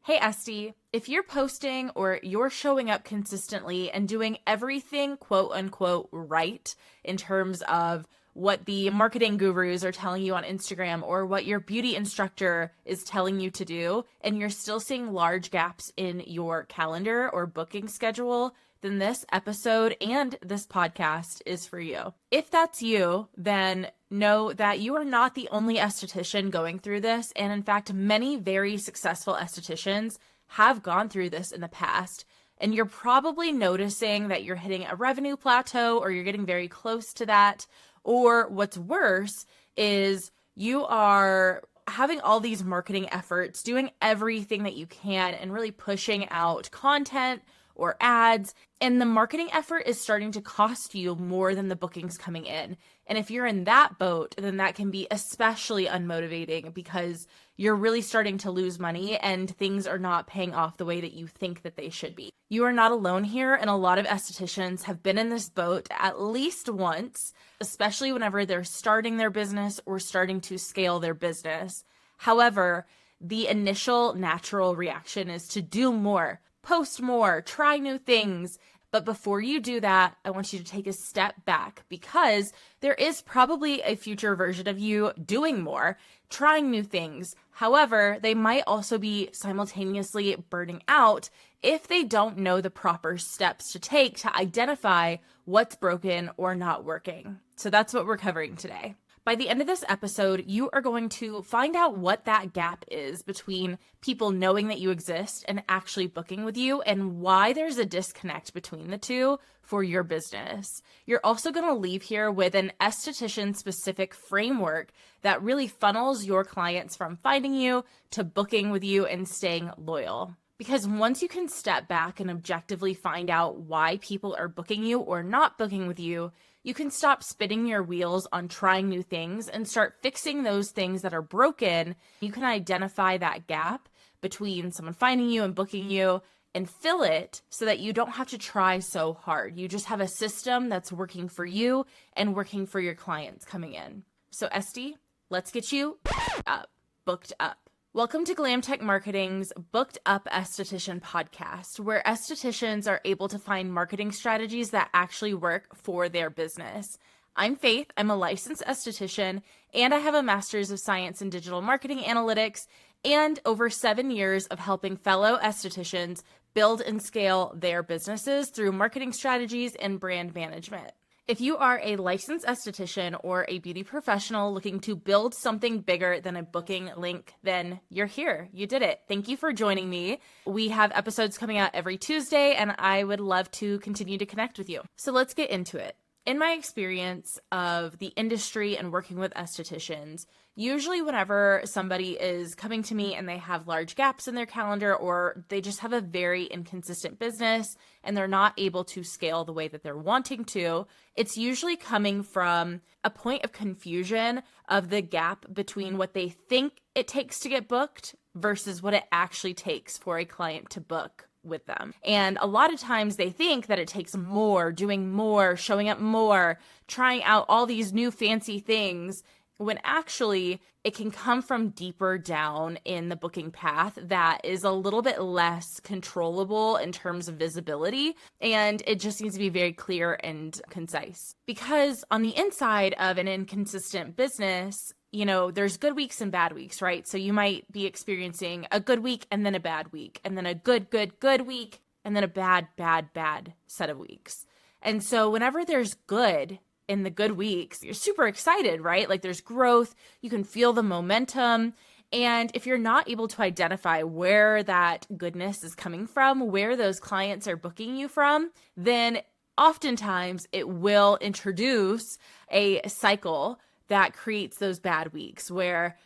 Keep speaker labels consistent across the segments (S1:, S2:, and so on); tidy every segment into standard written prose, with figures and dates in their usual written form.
S1: Hey, Esty, if you're posting or you're showing up consistently and doing everything quote unquote right in terms of what the marketing gurus are telling you on Instagram or what your beauty instructor is telling you to do, and you're still seeing large gaps in your calendar or booking schedule, then this episode and this podcast is for you. If that's you, then know that you are not the only esthetician going through this. And in fact, many very successful estheticians have gone through this in the past. And you're probably noticing that you're hitting a revenue plateau or you're getting very close to that. Or what's worse is you are having all these marketing efforts, doing everything that you can and really pushing out content or ads, and the marketing effort is starting to cost you more than the bookings coming in. And if you're in that boat, then that can be especially unmotivating because you're really starting to lose money and things are not paying off the way that you think that they should be. You are not alone here, and a lot of estheticians have been in this boat at least once, especially whenever they're starting their business or starting to scale their business. However, the initial natural reaction is to do more, post more, try new things. But before you do that, I want you to take a step back because there is probably a future version of you doing more, trying new things. However, they might also be simultaneously burning out if they don't know the proper steps to take to identify what's broken or not working. So that's what we're covering today. By the end of this episode, you are going to find out what that gap is between people knowing that you exist and actually booking with you and why there's a disconnect between the two for your business. You're also going to leave here with an esthetician-specific framework that really funnels your clients from finding you to booking with you and staying loyal. Because once you can step back and objectively find out why people are booking you or not booking with you, you can stop spinning your wheels on trying new things and start fixing those things that are broken. You can identify that gap between someone finding you and booking you and fill it so that you don't have to try so hard. You just have a system that's working for you and working for your clients coming in. So Esty, let's get you booked up. Welcome to GlamTech Marketing's Booked Up Esthetician podcast, where estheticians are able to find marketing strategies that actually work for their business. I'm Faith, I'm a licensed esthetician, and I have a master's of science in digital marketing analytics and over 7 years of helping fellow estheticians build and scale their businesses through marketing strategies and brand management. If you are a licensed esthetician or a beauty professional looking to build something bigger than a booking link, then you're here. You did it. Thank you for joining me. We have episodes coming out every Tuesday, and I would love to continue to connect with you. So let's get into it. In my experience of the industry and working with estheticians, usually whenever somebody is coming to me and they have large gaps in their calendar or they just have a very inconsistent business and they're not able to scale the way that they're wanting to, it's usually coming from a point of confusion of the gap between what they think it takes to get booked versus what it actually takes for a client to book with them. And a lot of times they think that it takes more, doing more, showing up more, trying out all these new fancy things, when actually it can come from deeper down in the booking path that is a little bit less controllable in terms of visibility. And it just needs to be very clear and concise. Because on the inside of an inconsistent business, there's good weeks and bad weeks, right? So you might be experiencing a good week and then a bad week, and then a good week, and then a bad set of weeks. And so whenever there's good in the good weeks, you're super excited, right? Like there's growth, you can feel the momentum. And if you're not able to identify where that goodness is coming from, where those clients are booking you from, then oftentimes it will introduce a cycle that creates those bad weeks where,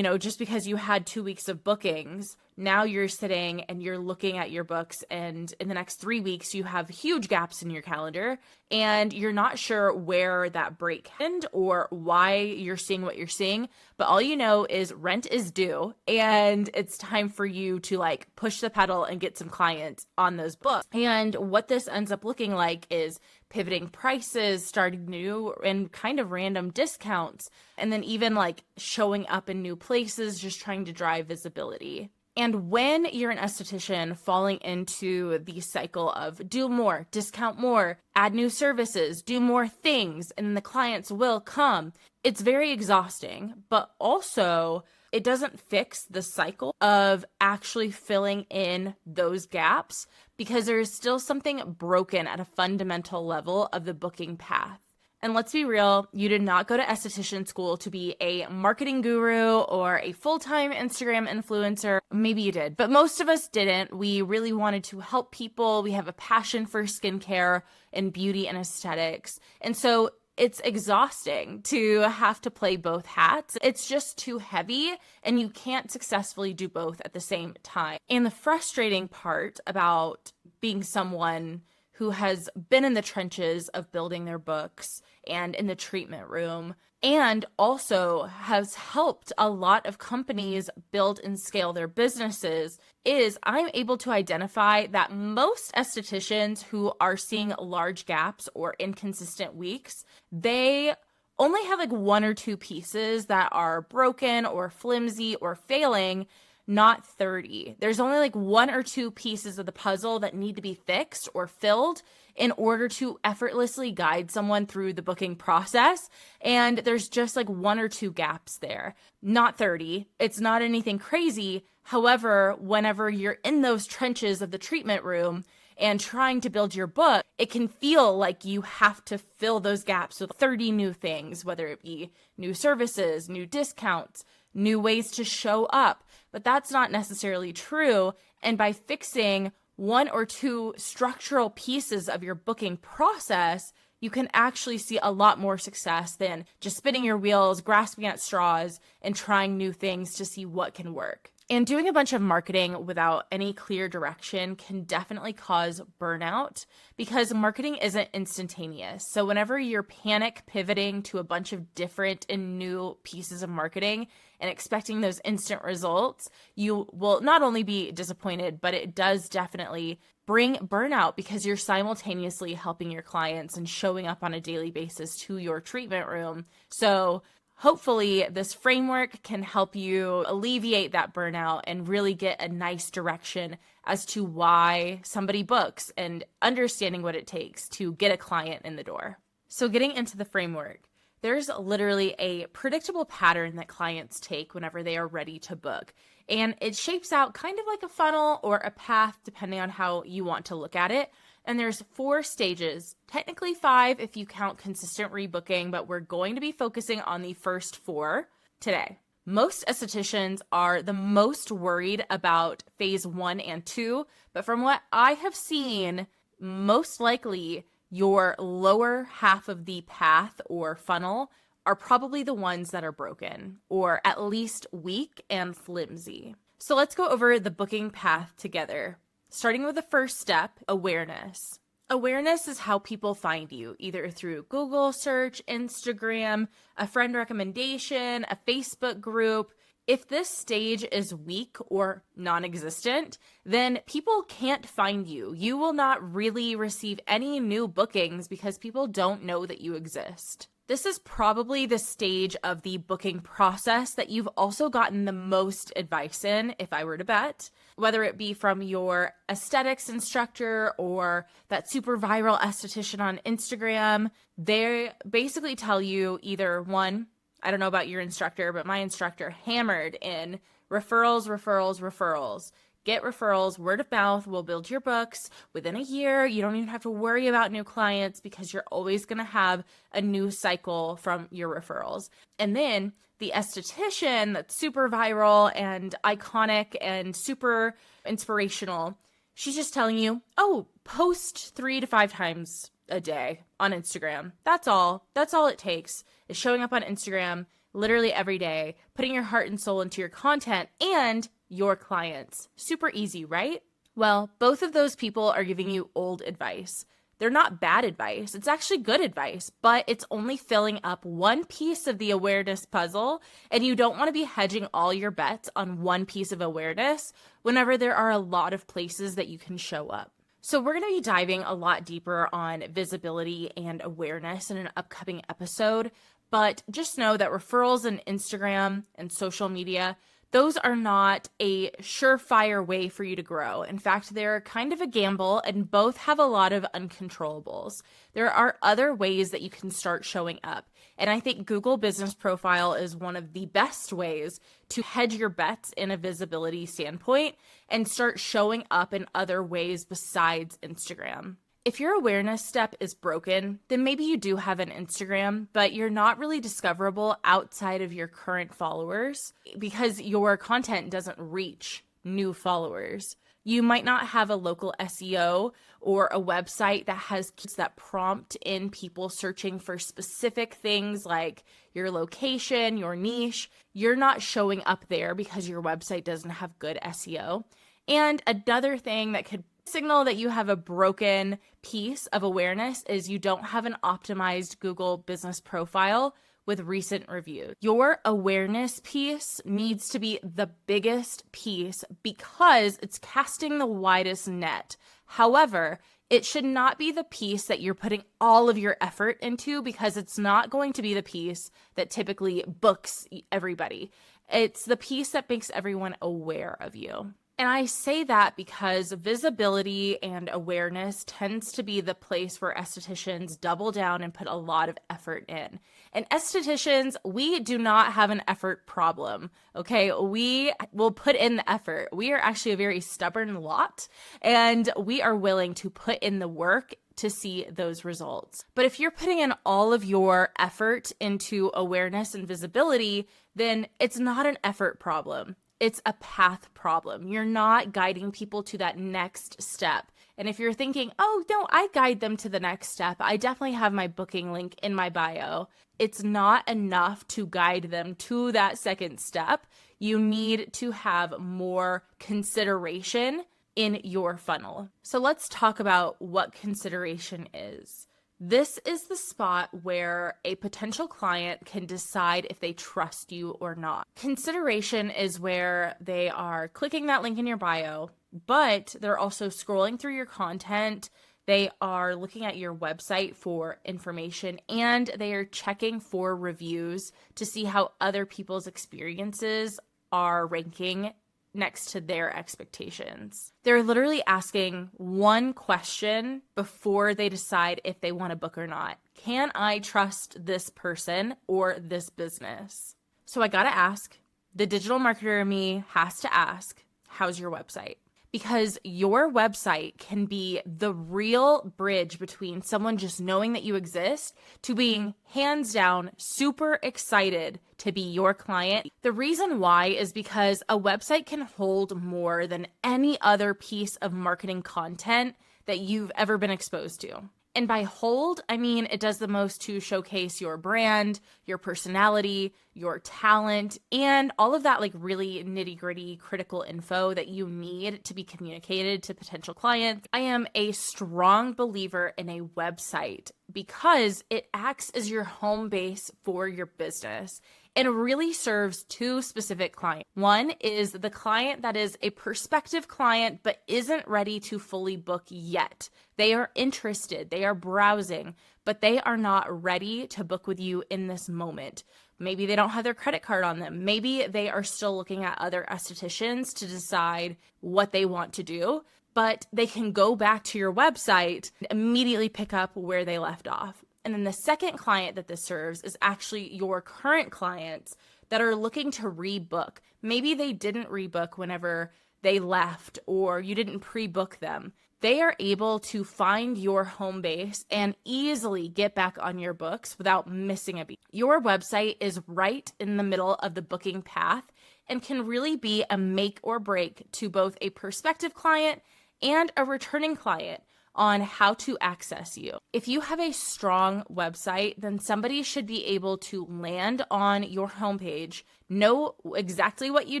S1: just because you had 2 weeks of bookings, now you're sitting and you're looking at your books and in the next 3 weeks, you have huge gaps in your calendar and you're not sure where that break happened or why you're seeing what you're seeing. But all you know is rent is due and it's time for you to push the pedal and get some clients on those books. And what this ends up looking like is pivoting prices, starting new and kind of random discounts, and then even showing up in new places, just trying to drive visibility. And when you're an esthetician falling into the cycle of do more, discount more, add new services, do more things, and the clients will come, it's very exhausting, but also it doesn't fix the cycle of actually filling in those gaps because there is still something broken at a fundamental level of the booking path. And let's be real, you did not go to esthetician school to be a marketing guru or a full-time Instagram influencer. Maybe you did, but most of us didn't. We really wanted to help people. We have a passion for skincare and beauty and aesthetics. And so it's exhausting to have to play both hats. It's just too heavy and you can't successfully do both at the same time. And the frustrating part about being someone who has been in the trenches of building their books and in the treatment room, and also has helped a lot of companies build and scale their businesses, is I'm able to identify that most estheticians who are seeing large gaps or inconsistent weeks, they only have like one or two pieces that are broken or flimsy or failing, not 30. There's only like one or two pieces of the puzzle that need to be fixed or filled in order to effortlessly guide someone through the booking process. And there's just like one or two gaps there, not 30. It's not anything crazy. However, whenever you're in those trenches of the treatment room and trying to build your book, it can feel like you have to fill those gaps with 30 new things, whether it be new services, new discounts, new ways to show up. But that's not necessarily true. And by fixing one or two structural pieces of your booking process, you can actually see a lot more success than just spinning your wheels, grasping at straws, and trying new things to see what can work. And doing a bunch of marketing without any clear direction can definitely cause burnout because marketing isn't instantaneous. So whenever you're panic pivoting to a bunch of different and new pieces of marketing and expecting those instant results, you will not only be disappointed, but it does definitely bring burnout because you're simultaneously helping your clients and showing up on a daily basis to your treatment room. So hopefully this framework can help you alleviate that burnout and really get a nice direction as to why somebody books and understanding what it takes to get a client in the door. So getting into the framework, there's literally a predictable pattern that clients take whenever they are ready to book. And it shapes out kind of like a funnel or a path, depending on how you want to look at it. And there's 4 stages, technically 5 if you count consistent rebooking, but we're going to be focusing on the first 4 today. Most estheticians are the most worried about phase 1 and 2, but from what I have seen, most likely your lower half of the path or funnel are probably the ones that are broken, or at least weak and flimsy. So let's go over the booking path together. Starting with the first step, awareness. Awareness is how people find you, either through Google search, Instagram, a friend recommendation, a Facebook group. If this stage is weak or non-existent, then people can't find you. You will not really receive any new bookings because people don't know that you exist. This is probably the stage of the booking process that you've also gotten the most advice in, if I were to bet, whether it be from your aesthetics instructor or that super viral esthetician on Instagram. They basically tell you either one, I don't know about your instructor, but my instructor hammered in referrals, referrals, referrals. Get referrals, word of mouth will build your books within a year. You don't even have to worry about new clients because you're always going to have a new cycle from your referrals. And then the esthetician that's super viral and iconic and super inspirational, she's just telling you, oh, post 3 to 5 times a day on Instagram. That's all. That's all it takes is showing up on Instagram literally every day, putting your heart and soul into your content and your clients. Super easy, right? Well, both of those people are giving you old advice. They're not bad advice. It's actually good advice, but it's only filling up one piece of the awareness puzzle, and you don't want to be hedging all your bets on one piece of awareness whenever there are a lot of places that you can show up. So we're going to be diving a lot deeper on visibility and awareness in an upcoming episode, but just know that referrals and Instagram and social media, those are not a surefire way for you to grow. In fact, they're kind of a gamble and both have a lot of uncontrollables. There are other ways that you can start showing up. And I think Google Business Profile is one of the best ways to hedge your bets in a visibility standpoint and start showing up in other ways besides Instagram. If your awareness step is broken, then maybe you do have an Instagram, but you're not really discoverable outside of your current followers because your content doesn't reach new followers. You might not have a local SEO or a website that has that prompt in people searching for specific things like your location, your niche. You're not showing up there because your website doesn't have good SEO. And another thing that could signal that you have a broken piece of awareness is you don't have an optimized Google Business Profile with recent reviews. Your awareness piece needs to be the biggest piece because it's casting the widest net. However, it should not be the piece that you're putting all of your effort into because it's not going to be the piece that typically books everybody. It's the piece that makes everyone aware of you. And I say that because visibility and awareness tends to be the place where estheticians double down and put a lot of effort in. And estheticians, we do not have an effort problem, okay? We will put in the effort. We are actually a very stubborn lot, and we are willing to put in the work to see those results. But if you're putting in all of your effort into awareness and visibility, then it's not an effort problem. It's a path problem. You're not guiding people to that next step. And if you're thinking, oh, no, I guide them to the next step, I definitely have my booking link in my bio. It's not enough to guide them to that second step. You need to have more consideration in your funnel. So let's talk about what consideration is. This is the spot where a potential client can decide if they trust you or not. Consideration is where they are clicking that link in your bio, but they're also scrolling through your content. They are looking at your website for information, and they are checking for reviews to see how other people's experiences are ranking next to their expectations. They're literally asking one question before they decide if they want to book or not. Can I trust this person or this business? So I gotta ask, the digital marketer in me has to ask, how's your website? Because your website can be the real bridge between someone just knowing that you exist to being hands down super excited to be your client. The reason why is because a website can hold more than any other piece of marketing content that you've ever been exposed to. And by hold, I mean it does the most to showcase your brand, your personality, your talent, and all of that like really nitty-gritty critical info that you need to be communicated to potential clients. I am a strong believer in a website because it acts as your home base for your business. And really serves two specific clients. One is the client that is a prospective client but isn't ready to fully book yet. They are interested, they are browsing, but they are not ready to book with you in this moment. Maybe they don't have their credit card on them. Maybe they are still looking at other estheticians to decide what they want to do, but they can go back to your website and immediately pick up where they left off. And then the second client that this serves is actually your current clients that are looking to rebook. Maybe they didn't rebook whenever they left or you didn't pre-book them. They are able to find your home base and easily get back on your books without missing a beat. Your website is right in the middle of the booking path and can really be a make or break to both a prospective client and a returning client on how to access you. If you have a strong website, then somebody should be able to land on your homepage, know exactly what you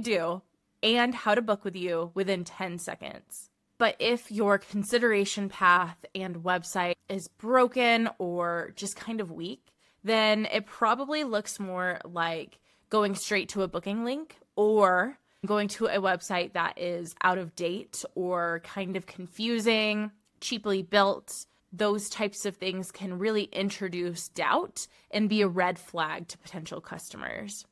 S1: do, and how to book with you within 10 seconds. But if your consideration path and website is broken or just kind of weak, then it probably looks more like going straight to a booking link or going to a website that is out of date or kind of confusing, cheaply built. Those types of things can really introduce doubt and be a red flag to potential clients,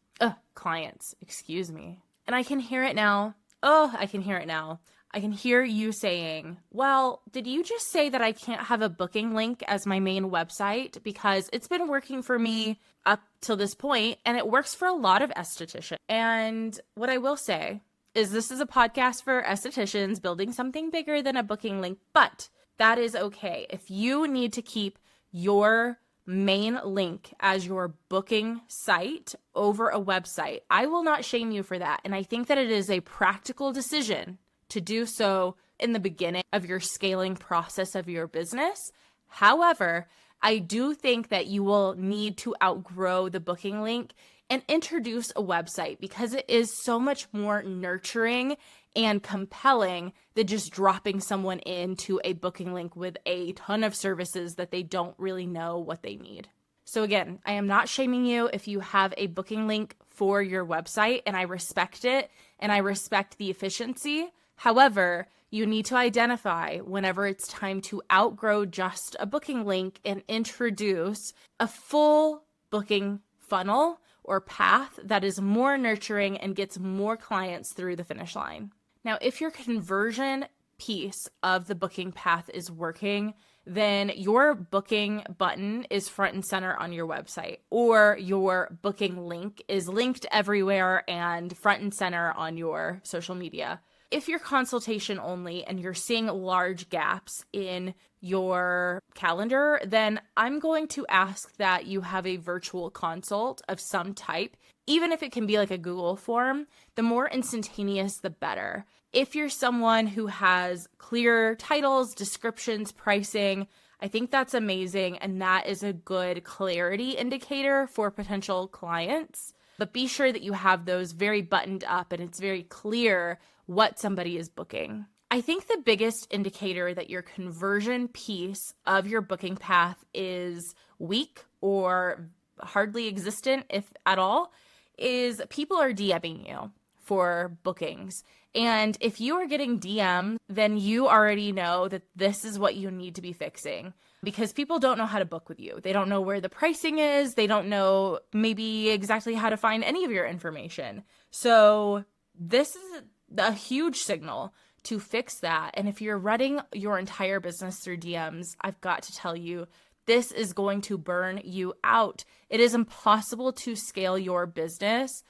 S1: excuse me. And I can hear it now. Oh, I can hear it now. I can hear you saying, well, did you just say that I can't have a booking link as my main website? Because it's been working for me up till this point, and it works for a lot of estheticians. And what I will say is this is a podcast for estheticians building something bigger than a booking link, but that is okay. If you need to keep your main link as your booking site over a website, I will not shame you for that. And I think that it is a practical decision to do so in the beginning of your scaling process of your business. However, I do think that you will need to outgrow the booking link and introduce a website, because it is so much more nurturing and compelling than just dropping someone into a booking link with a ton of services that they don't really know what they need. So again, I am not shaming you if you have a booking link for your website, and I respect it and I respect the efficiency. However, you need to identify whenever it's time to outgrow just a booking link and introduce a full booking funnel or path that is more nurturing and gets more clients through the finish line. Now, if your conversion piece of the booking path is working, then your booking button is front and center on your website, or your booking link is linked everywhere and front and center on your social media. If you're consultation only and you're seeing large gaps in your calendar, then I'm going to ask that you have a virtual consult of some type, even if it can be like a Google form. The more instantaneous, the better. If you're someone who has clear titles, descriptions, pricing, I think that's amazing, and that is a good clarity indicator for potential clients. But be sure that you have those very buttoned up and it's very clear what somebody is booking. I think the biggest indicator that your conversion piece of your booking path is weak or hardly existent, if at all, is people are DMing you for bookings. And if you are getting DM'd, then you already know that this is what you need to be fixing, because people don't know how to book with you. They don't know where the pricing is. They don't know maybe exactly how to find any of your information. So this is a huge signal to fix that. And if you're running your entire business through DMs, I've got to tell you, this is going to burn you out. It is impossible to scale your business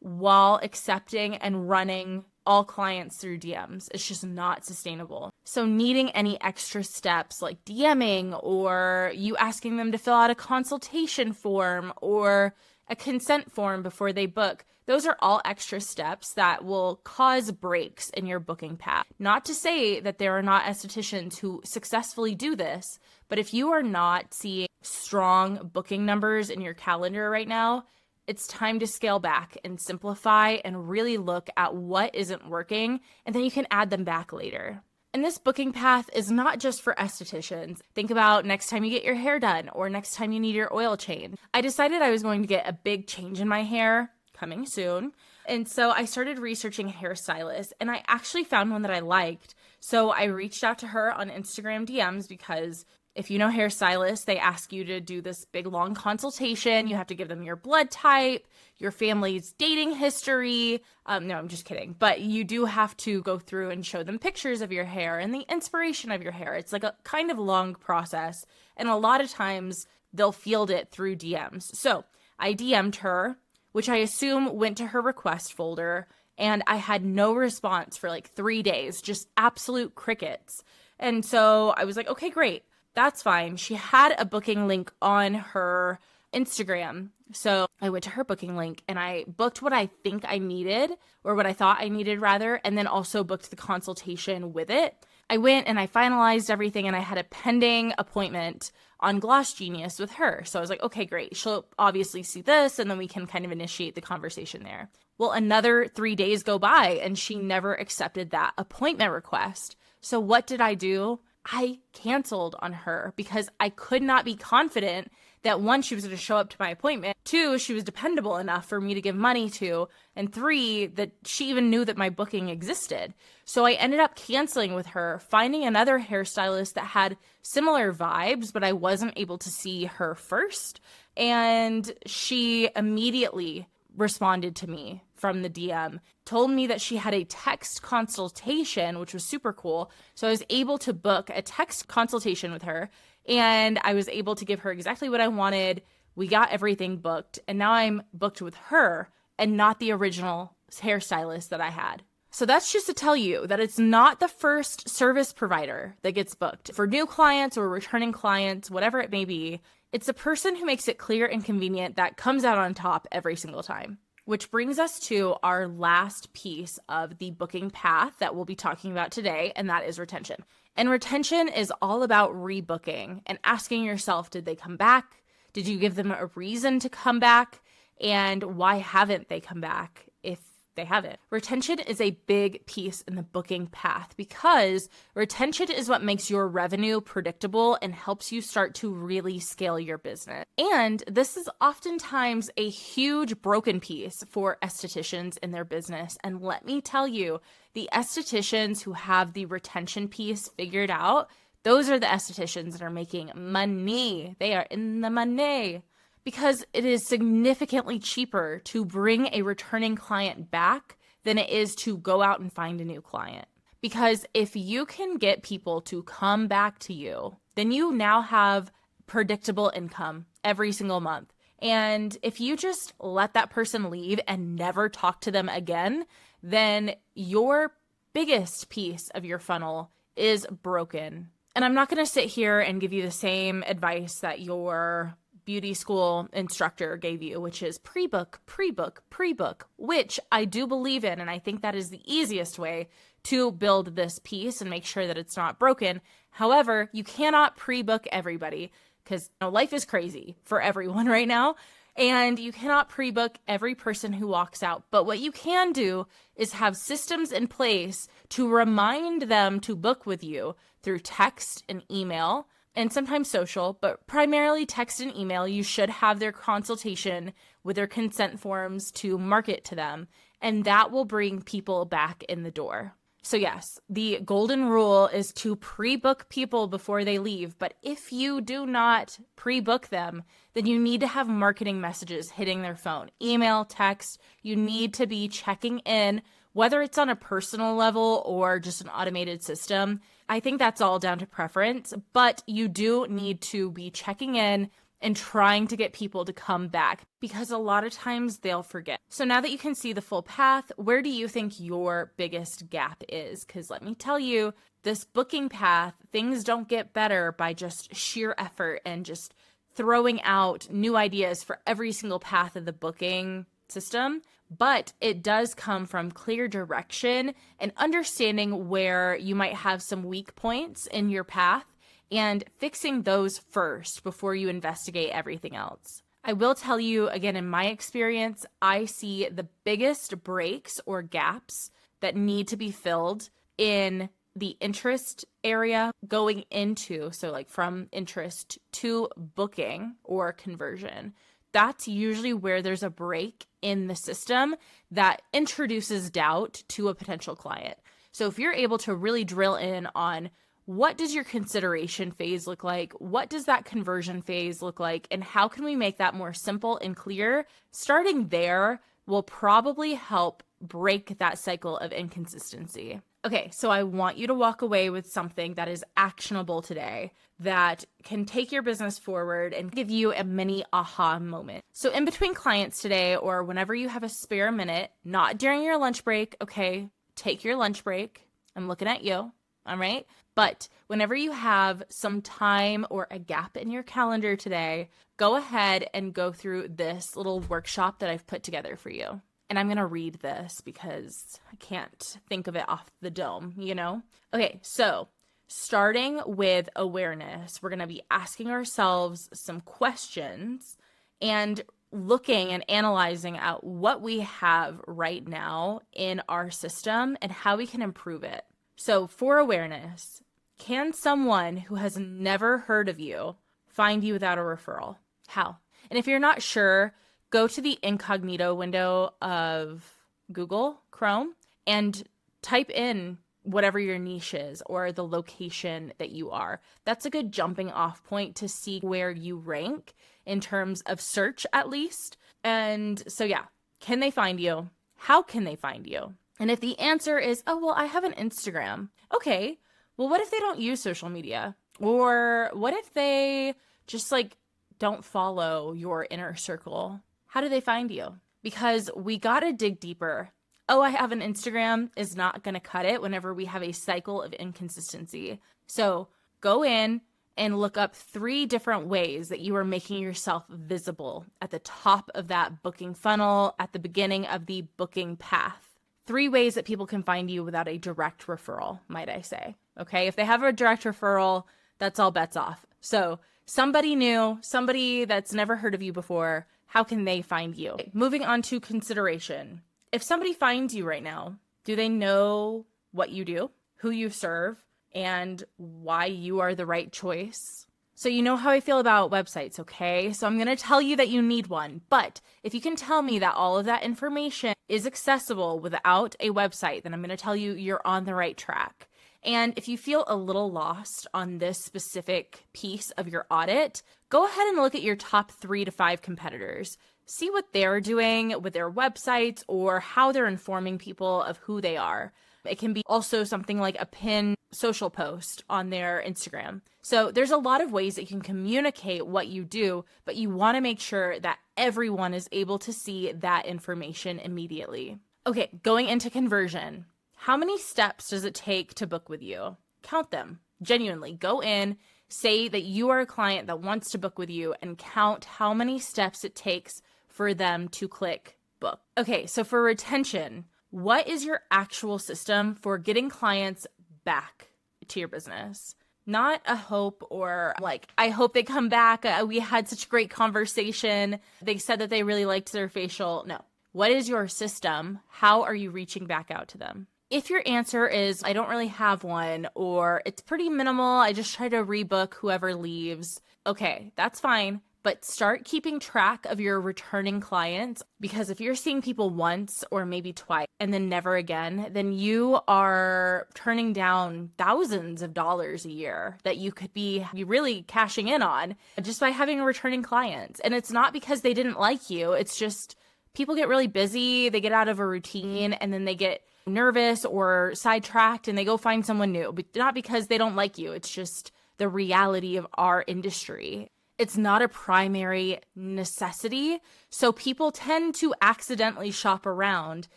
S1: while accepting and running all clients through DMs. It's just not sustainable. So needing any extra steps like DMing, or you asking them to fill out a consultation form or a consent form before they book, those are all extra steps that will cause breaks in your booking path. Not to say that there are not estheticians who successfully do this, but if you are not seeing strong booking numbers in your calendar right now, it's time to scale back and simplify and really look at what isn't working, and then you can add them back later. And this booking path is not just for estheticians. Think about next time you get your hair done or next time you need your oil change. I decided I was going to get a big change in my hair coming soon. And so I started researching hairstylists, and I actually found one that I liked. So I reached out to her on Instagram DMs, because if you know hairstylists, they ask you to do this big long consultation. You have to give them your blood type, your family's dating history. No, I'm just kidding. But you do have to go through and show them pictures of your hair and the inspiration of your hair. It's like a kind of long process. And a lot of times they'll field it through DMs. So I DM'd her, which I assume went to her request folder. And I had no response for like 3 days, just absolute crickets. And so I was like, okay, great. That's fine. She had a booking link on her Instagram. So I went to her booking link and I booked what I think I needed, or what I thought I needed rather, and then also booked the consultation with it. I went and I finalized everything, and I had a pending appointment on Gloss Genius with her. So I was like, okay, great. She'll obviously see this, and then we can kind of initiate the conversation there. Well, another 3 days go by and she never accepted that appointment request. So what did I do? I canceled on her, because I could not be confident that 1, she was going to show up to my appointment, 2, she was dependable enough for me to give money to, and 3, that she even knew that my booking existed. So I ended up canceling with her, finding another hairstylist that had similar vibes, but I wasn't able to see her first. And she immediately responded to me from the DM, told me that she had a text consultation, which was super cool. So I was able to book a text consultation with her, and I was able to give her exactly what I wanted. We got everything booked, and now I'm booked with her and not the original hairstylist that I had. So that's just to tell you that it's not the first service provider that gets booked. For new clients or returning clients, whatever it may be, it's the person who makes it clear and convenient that comes out on top every single time. Which brings us to our last piece of the booking path that we'll be talking about today, and that is retention. And retention is all about rebooking and asking yourself, did they come back? Did you give them a reason to come back? And why haven't they come back if they haven't? Retention is a big piece in the booking path because retention is what makes your revenue predictable and helps you start to really scale your business. And this is oftentimes a huge broken piece for estheticians in their business. And let me tell you, the estheticians who have the retention piece figured out, those are the estheticians that are making money. They are in the money. Because it is significantly cheaper to bring a returning client back than it is to go out and find a new client. Because if you can get people to come back to you, then you now have predictable income every single month. And if you just let that person leave and never talk to them again, then your biggest piece of your funnel is broken. And I'm not going to sit here and give you the same advice that your beauty school instructor gave you, which is pre-book, pre-book, pre-book, which I do believe in. And I think that is the easiest way to build this piece and make sure that it's not broken. However, you cannot pre-book everybody because life is crazy for everyone right now. And you cannot pre-book every person who walks out. But what you can do is have systems in place to remind them to book with you through text and email, and sometimes social, but primarily text and email. You should have their consultation with their consent forms to market to them, and that will bring people back in the door. So yes, the golden rule is to pre-book people before they leave, but if you do not pre-book them, then you need to have marketing messages hitting their phone, email, text. You need to be checking in, whether it's on a personal level or just an automated system. I think that's all down to preference, but you do need to be checking in and trying to get people to come back because a lot of times they'll forget. So now that you can see the full path, where do you think your biggest gap is? Because let me tell you, this booking path, things don't get better by just sheer effort and just throwing out new ideas for every single path of the booking system. But it does come from clear direction and understanding where you might have some weak points in your path and fixing those first before you investigate everything else. I will tell you, again, in my experience, I see the biggest breaks or gaps that need to be filled in the interest area going into, so like from interest to booking or conversion. That's usually where there's a break in the system that introduces doubt to a potential client. So if you're able to really drill in on what does your consideration phase look like, what does that conversion phase look like, and how can we make that more simple and clear, starting there will probably help break that cycle of inconsistency. Okay, so I want you to walk away with something that is actionable today that can take your business forward and give you a mini aha moment. So in between clients today, or whenever you have a spare minute, not during your lunch break, okay, take your lunch break. I'm looking at you, all right? But whenever you have some time or a gap in your calendar today, go ahead and go through this little workshop that I've put together for you. And I'm going to read this because I can't think of it off the dome, you know? Okay, so starting with awareness, we're going to be asking ourselves some questions and looking and analyzing at what we have right now in our system and how we can improve it. So for awareness, can someone who has never heard of you find you without a referral? How? And if you're not sure, go to the incognito window of Google Chrome and type in whatever your niche is or the location that you are. That's a good jumping off point to see where you rank in terms of search, at least. And so, yeah, can they find you? how can they find you? And if the answer is, oh, well, I have an Instagram. Okay, well, what if they don't use social media? Or what if they just like don't follow your inner circle? How do they find you? Because we got to dig deeper. Oh, I have an Instagram is not going to cut it whenever we have a cycle of inconsistency. So go in and look up 3 different ways that you are making yourself visible at the top of that booking funnel, at the beginning of the booking path. 3 ways that people can find you without a direct referral, might I say. Okay, if they have a direct referral, that's all bets off. So somebody new, somebody that's never heard of you before, how can they find you? Moving on to consideration. If somebody finds you right now, do they know what you do, who you serve, and why you are the right choice? So you know how I feel about websites, okay? So I'm going to tell you that you need one. But if you can tell me that all of that information is accessible without a website, then I'm going to tell you you're on the right track. And if you feel a little lost on this specific piece of your audit, go ahead and look at your top 3 to 5 competitors. See what they're doing with their websites or how they're informing people of who they are. It can be also something like a pinned social post on their Instagram. So there's a lot of ways that you can communicate what you do, but you want to make sure that everyone is able to see that information immediately. Okay, going into conversion. How many steps does it take to book with you? Count them. Genuinely, go in, say that you are a client that wants to book with you, and count how many steps it takes for them to click book. Okay, so for retention, what is your actual system for getting clients back to your business? Not a hope or like, I hope they come back. We had such a great conversation. They said that they really liked their facial. No. What is your system? How are you reaching back out to them? If your answer is, I don't really have one, or it's pretty minimal, I just try to rebook whoever leaves, okay, that's fine. But start keeping track of your returning clients, because if you're seeing people once or maybe twice and then never again, then you are turning down thousands of dollars a year that you could be really cashing in on just by having returning clients. And it's not because they didn't like you. It's just people get really busy, they get out of a routine, and then they get nervous or sidetracked and they go find someone new, but not because they don't like you. It's just the reality of our industry. It's not a primary necessity. So people tend to accidentally shop around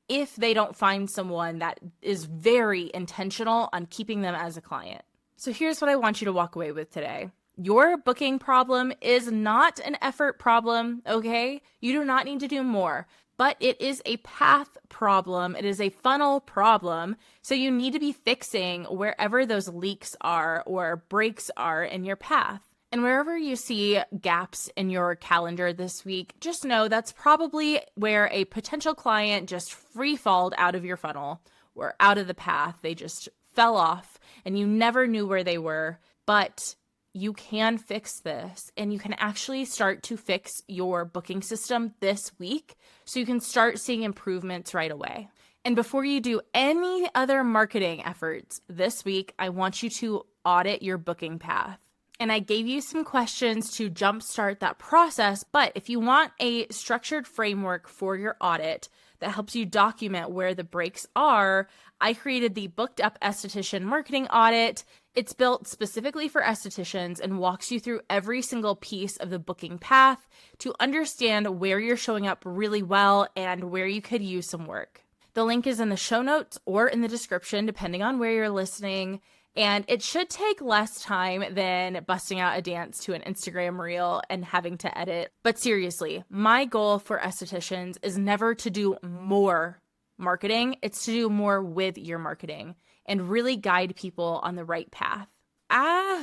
S1: if they don't find someone that is very intentional on keeping them as a client. So here's what I want you to walk away with today. Your booking problem is not an effort problem, okay? You do not need to do more, but it is a path problem. It is a funnel problem. So you need to be fixing wherever those leaks are or breaks are in your path. And wherever you see gaps in your calendar this week, just know that's probably where a potential client just free-falled out of your funnel or out of the path. They just fell off and you never knew where they were. But you can fix this, and you can actually start to fix your booking system this week so you can start seeing improvements right away. And before you do any other marketing efforts this week, I want you to audit your booking path. And I gave you some questions to jumpstart that process, but if you want a structured framework for your audit that helps you document where the breaks are, I created the Booked Up Esthetician Marketing Audit. It's built specifically for estheticians and walks you through every single piece of the booking path to understand where you're showing up really well and where you could use some work. The link is in the show notes or in the description, depending on where you're listening. And it should take less time than busting out a dance to an Instagram reel and having to edit. But seriously, my goal for estheticians is never to do more marketing. It's to do more with your marketing and really guide people on the right path.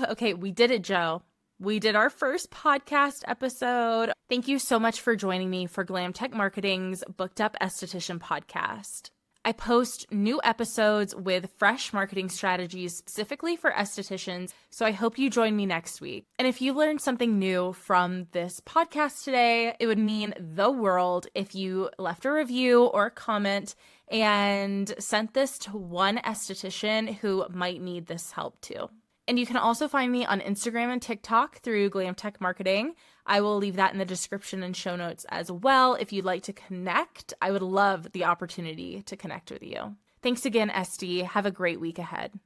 S1: Okay, we did it, Joe. We did our first podcast episode. Thank you so much for joining me for GlamTech Marketing's Booked Up Esthetician podcast. I post new episodes with fresh marketing strategies specifically for estheticians, so I hope you join me next week. And if you learned something new from this podcast today, it would mean the world if you left a review or a comment and sent this to one esthetician who might need this help too. And you can also find me on Instagram and TikTok through GlamTech Marketing. I will leave that in the description and show notes as well. If you'd like to connect, I would love the opportunity to connect with you. Thanks again, Esty. Have a great week ahead.